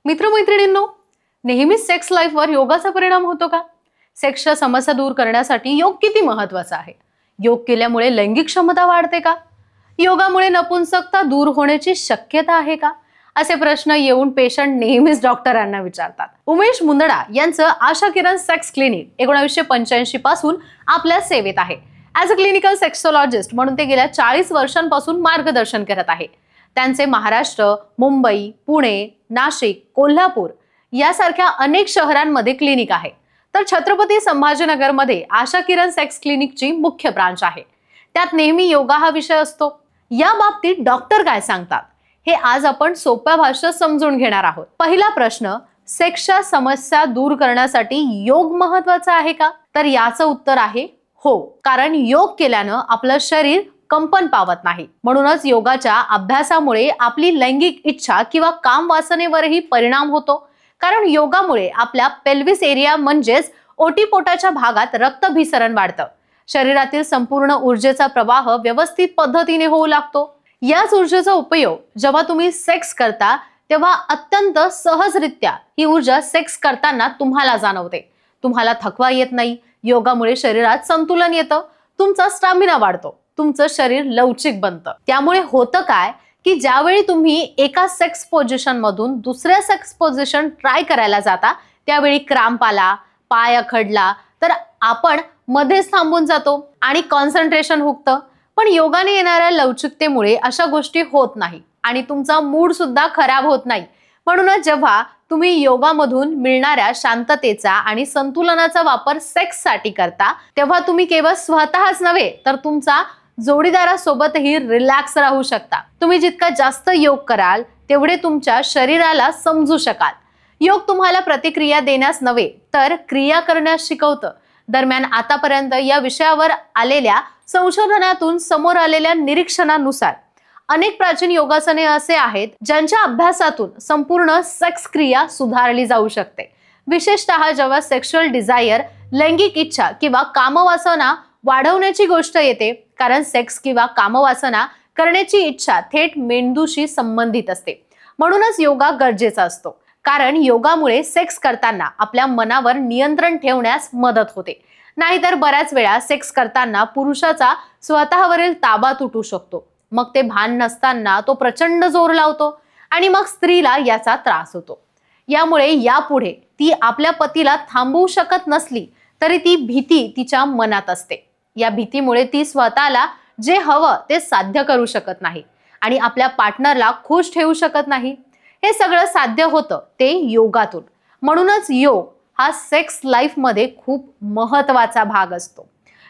मित्रमैत्रिणींनो, नेहमीच सेक्स लाईफवर योगाचा परिणाम होतो का? सेक्सच्या समस्या दूर करण्यासाठी योग किती महत्त्वाचा आहे? योग केल्यामुळे लैंगिक क्षमता वाढते का? योगामुळे नपुंसकता दूर होण्याची शक्यता आहे का? असे प्रश्न येऊन पेशंट नेहमीच डॉक्टरांना विचारतात. उमेश मुंदडा यांचं आशा किरण सेक्स क्लिनिक 1985 पासून आपल्या सेवेत आहे. ॲज अ क्लिनिकल सेक्सोलॉजिस्ट म्हणून ते गेल्या 40 वर्षांपासून मार्गदर्शन करत आहे. त्यांचे महाराष्ट्र, मुंबई, पुणे, नाशिक, कोल्हापूर यासारख्या अनेक शहरांमध्ये क्लिनिक आहे. तर छत्रपती संभाजीनगरमध्ये आशा किरण सेक्स क्लिनिकची मुख्य ब्रांच आहे. त्यात नेहमी योगा हा विषय असतो. या बाबतीत डॉक्टर काय सांगतात हे आज आपण सोप्या भाषेत समजून घेणार आहोत. पहिला प्रश्न, सेक्सच्या समस्या दूर करण्यासाठी योग महत्त्वाचा आहे का? तर याचं उत्तर आहे हो. कारण योग केल्यानं आपलं शरीर कंपन पावत नाही. म्हणूनच योगाच्या अभ्यासामुळे आपली लैंगिक इच्छा किंवा काम वासनेवरही परिणाम होतो. कारण योगामुळे आपल्या पेल्विस एरिया म्हणजेच ओटीपोटाच्या भागात रक्तभिसरण वाढतं. शरीरातील संपूर्ण ऊर्जेचा प्रवाह व्यवस्थित पद्धतीने होऊ लागतो. याच ऊर्जेचा उपयोग जेव्हा तुम्ही सेक्स करता तेव्हा अत्यंत सहजरित्या ही ऊर्जा सेक्स करताना तुम्हाला जाणवते. तुम्हाला थकवा येत नाही. योगामुळे शरीरात संतुलन येतं. तुमचा स्टॅमिना वाढतो. तुमचं शरीर लवचिक बनतं. त्यामुळे होतं काय की ज्यावेळी तुम्ही एका सेक्स पोझिशन मधून दुसऱ्या सेक्स पोझिशन ट्राय करायला जाता त्यावेळी क्रॅम्प आला, पाय अखडला तर आपण मध्येच थांबून जातो आणि कॉन्सन्ट्रेशन हुकतं. पण योगाने येणाऱ्या लवचिकतेमुळे अशा गोष्टी होत नाही आणि तुमचा मूड सुद्धा खराब होत नाही. म्हणूनच जेव्हा तुम्ही योगामधून मिळणाऱ्या शांततेचा आणि संतुलनाचा वापर सेक्ससाठी करता तेव्हा तुम्ही केवळ स्वतःच नव्हे तर तुमचा जोडीदारासोबतही रिलॅक्स राहू शकता. तुम्ही जितका जास्त योग कराल तेवढे तुमच्या शरीराला समजू शकाल. योग तुम्हाला प्रतिक्रिया देण्यास नव्हे तर क्रिया करण्यास शिकवतं. दरम्यान आतापर्यंत या विषयावर आलेल्या संशोधनातून समोर आलेल्या निरीक्षणानुसार अनेक प्राचीन योगासने असे आहेत ज्यांच्या अभ्यासातून संपूर्ण सेक्स क्रिया सुधारली जाऊ शकते. विशेषतः जेव्हा सेक्शुअल डिझायर, लैंगिक इच्छा किंवा कामवासना वाढवण्याची गोष्ट येते. कारण सेक्स किंवा कामवासना करण्याची इच्छा थेट मेंदूशी संबंधित असते. म्हणूनच योगा गरजेचा असतो. कारण योगामुळे सेक्स करताना आपल्या मनावर नियंत्रण ठेवण्यास मदत होते. नाहीतर बऱ्याच वेळा सेक्स करताना पुरुषाचा स्वतःवरील ताबा तुटू शकतो. मग ते भान नसताना तो प्रचंड जोर लावतो आणि मग स्त्रीला याचा त्रास होतो. यामुळे यापुढे ती आपल्या पतीला थांबवू शकत नसली तरी ती भीती तिच्या मनात असते. या भीतीमुळे ती स्वतःला जे हवं ते साध्य करू शकत नाही आणि आपल्या पार्टनरला खुश ठेवू शकत नाही. हे सगळं साध्य होतं ते योगातून. म्हणूनच योग हा सेक्स लाईफ मध्ये खूप महत्त्वाचा भाग असतो.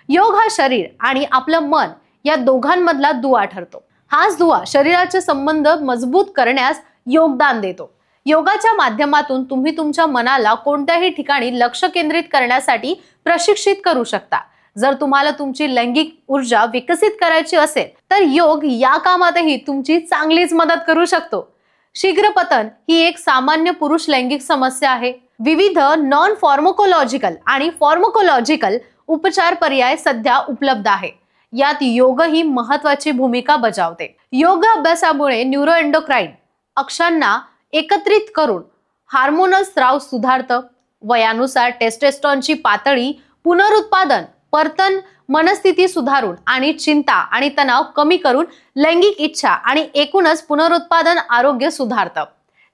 योग हा शरीर आणि आपलं मन या दोघांमधला दुवा ठरतो. हाच दुवा शरीराचे संबंध मजबूत करण्यास योगदान देतो. योगाच्या माध्यमातून तुम्ही तुमच्या मनाला कोणत्याही ठिकाणी लक्ष केंद्रित करण्यासाठी प्रशिक्षित करू शकता. जर तुम्हाला तुमची लैंगिक ऊर्जा विकसित करायची असेल तर योग या कामातही तुमची चांगलीच मदत करू शकतो. शीघ्रपतन ही एक सामान्य पुरुष लैंगिक समस्या आहे. विविध नॉन फार्माकोलॉजिकल आणि फार्माकोलॉजिकल उपचार पर्याय सध्या उपलब्ध आहे. यात योग ही महत्त्वाची भूमिका बजावते. योग अभ्यासामुळे न्यूरोएंडोक्राइन अक्षांना एकत्रित करून हार्मोनल स्राव सुधारतं. वयानुसार टेस्टोस्टेरॉनची पातळी, पुनरुत्पादन, वर्तन, मनस्थिती सुधारून आणि चिंता आणि तणाव कमी करून लैंगिक इच्छा आणि एकूणच पुनरुत्पादन आरोग्य सुधारतं.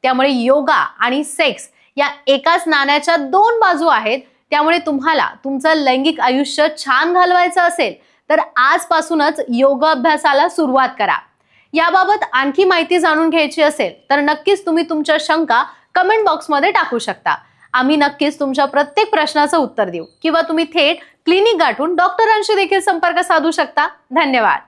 त्यामुळे योगा आणि सेक्स या एकाच नाण्याच्या दोन बाजू आहेत. त्यामुळे तुम्हाला तुमचं लैंगिक आयुष्य छान घालवायचं असेल तर आजपासूनच योग अभ्यासाला सुरुवात करा. याबाबत आणखी माहिती जाणून घ्यायची असेल तर नक्कीच तुम्ही तुमच्या शंका कमेंट बॉक्समध्ये टाकू शकता. आम्ही नक्कीच तुमच्या प्रत्येक प्रश्नाचं उत्तर देऊ किंवा तुम्ही थेट क्लिनिक गाठून डॉक्टरांशी देखील संपर्क साधू शकता. धन्यवाद.